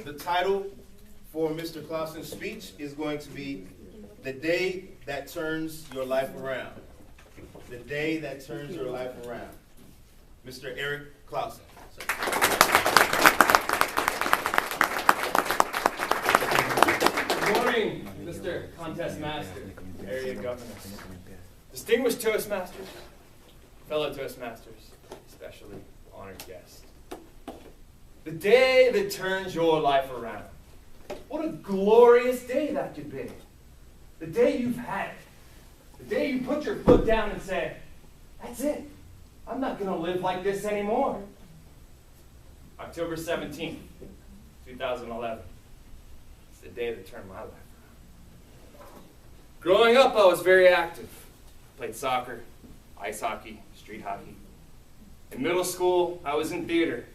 The title for Mr. Clausen's speech is going to be The Day That Turns Your Life Around. The Day That Turns Your Life Around. Mr. Eric Clausen. Good morning, Mr. Contest Master, Area Governors, distinguished Toastmasters, fellow Toastmasters, especially honored guests. The day that turns your life around. What a glorious day that could be. The day you've had it. The day you put your foot down and say, that's it. I'm not going to live like this anymore. October 17th, 2011. It's the day that turned my life around. Growing up, I was very active. Played soccer, ice hockey, street hockey. In middle school, I was in theater.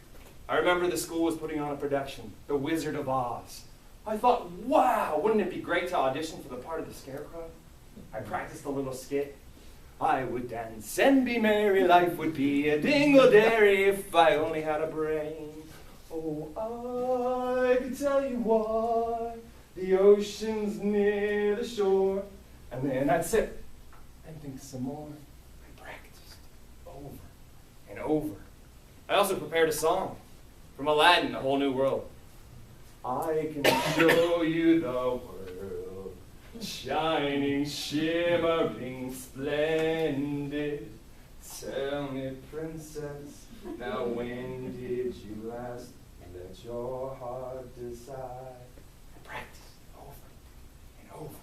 I remember the school was putting on a production, The Wizard of Oz. I thought, wow, wouldn't it be great to audition for the part of the Scarecrow? I practiced a little skit. I would dance and be merry, life would be a dingle-dairy if I only had a brain. Oh, I could tell you why the ocean's near the shore. And then I'd sit and think some more. I practiced over and over. I also prepared a song from Aladdin, A Whole New World. I can show you the world, shining, shimmering, splendid. Tell me, princess, now when did you last let your heart decide? I practiced over and over.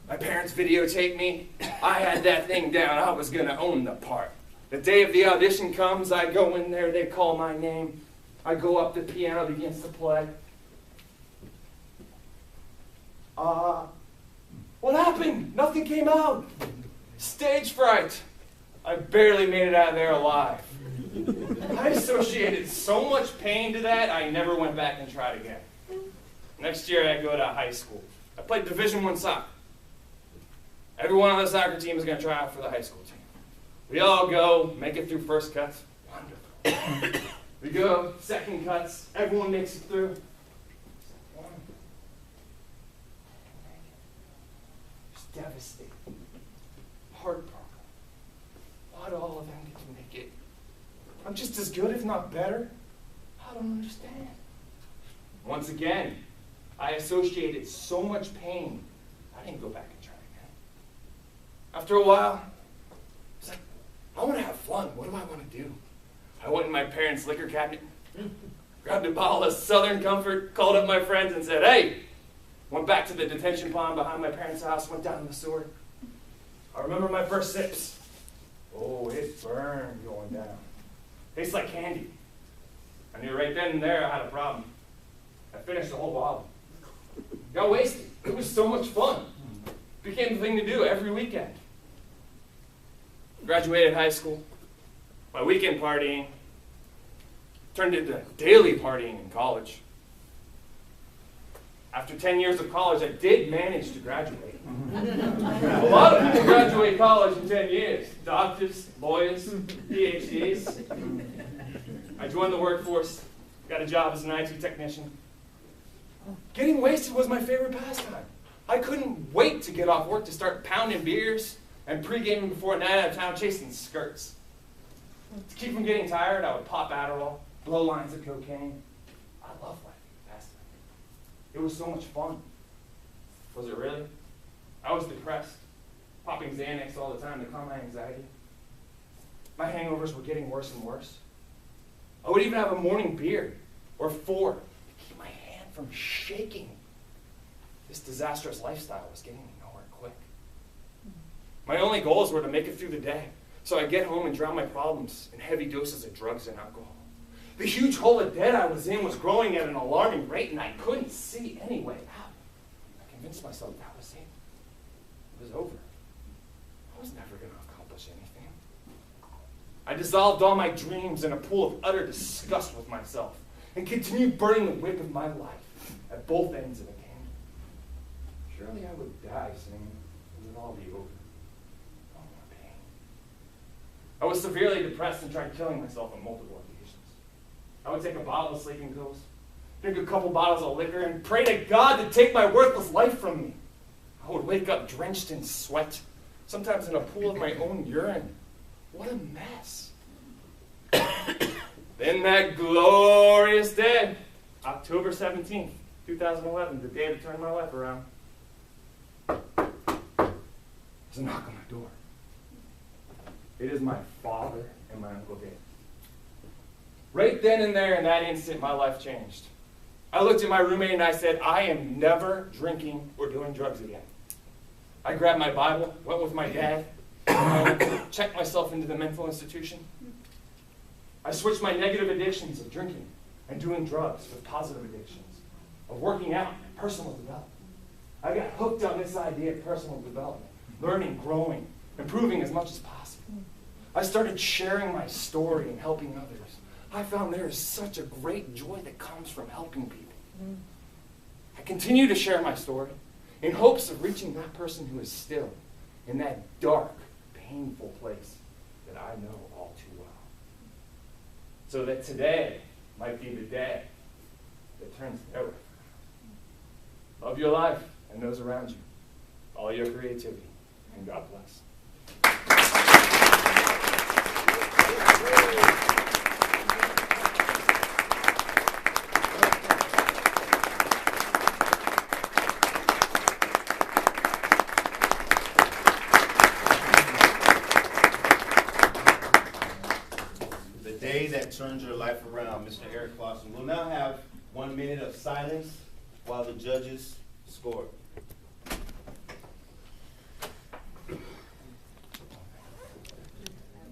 My parents videotaped me. I had that thing down. I was going to own the part. The day of the audition comes, I go in there, they call my name. I go up, the piano begins to play. What happened? Nothing came out. Stage fright. I barely made it out of there alive. I associated so much pain to that, I never went back and tried again. Next year, I go to high school. I played Division I soccer. Everyone on the soccer team is going to try out for the high school team. We all go, make it through first cuts. Wonderful. We go, second cuts. Everyone makes it through. Just devastated. Heartbroken. Why do all of them get to make it? I'm just as good, if not better. I don't understand. Once again, I associated so much pain, I didn't go back and try again. After a while, I was like, I want to have fun. What do I want to do? I went in my parents' liquor cabinet, grabbed a bottle of Southern Comfort, called up my friends and said, hey, went back to the detention pond behind my parents' house, went down in the sewer. I remember my first sips. Oh, it burned going down. Tastes like candy. I knew right then and there I had a problem. I finished the whole bottle. Got wasted. It was so much fun. Became the thing to do every weekend. Graduated high school. My weekend partying turned into daily partying in college. After 10 years of college, I did manage to graduate. A lot of people graduate college in 10 years. Doctors, lawyers, PhDs. I joined the workforce, got a job as an IT technician. Getting wasted was my favorite pastime. I couldn't wait to get off work to start pounding beers and pre-gaming before a night out of town chasing skirts. To keep from getting tired, I would pop Adderall, blow lines of cocaine. I love life pastime. It was so much fun. Was it really? I was depressed, popping Xanax all the time to calm my anxiety. My hangovers were getting worse and worse. I would even have a morning beer, or 4, to keep my hand from shaking. This disastrous lifestyle was getting me nowhere quick. My only goals were to make it through the day, so I'd get home and drown my problems in heavy doses of drugs and alcohol. The huge hole of debt I was in was growing at an alarming rate, and I couldn't see any way out. I convinced myself that was it. It was over. I was never going to accomplish anything. I dissolved all my dreams in a pool of utter disgust with myself and continued burning the wick of my life at both ends of a candle. Surely I would die saying, it would all be over. No more pain. I was severely depressed and tried killing myself on multiple occasions. I would take a bottle of sleeping pills, drink a couple bottles of liquor, and pray to God to take my worthless life from me. I would wake up drenched in sweat, sometimes in a pool of my own urine. What a mess. Then that glorious day, October 17th, 2011, the day that turned my life around. There's a knock on my door. It is my father and my Uncle Dave. Right then and there, in that instant, my life changed. I looked at my roommate and I said, I am never drinking or doing drugs again. I grabbed my Bible, went with my dad, checked myself into the mental institution. I switched my negative addictions of drinking and doing drugs with positive addictions, of working out and personal development. I got hooked on this idea of personal development, learning, growing, improving as much as possible. I started sharing my story and helping others. I found there is such a great joy that comes from helping people. I continue to share my story in hopes of reaching that person who is still in that dark, painful place that I know all too well. So that today might be the day that turns their life around. Love your life and those around you, all your creativity, and God bless. The day that turns your life around, Mr. Eric Clausen. We'll now have 1 minute of silence while the judges score.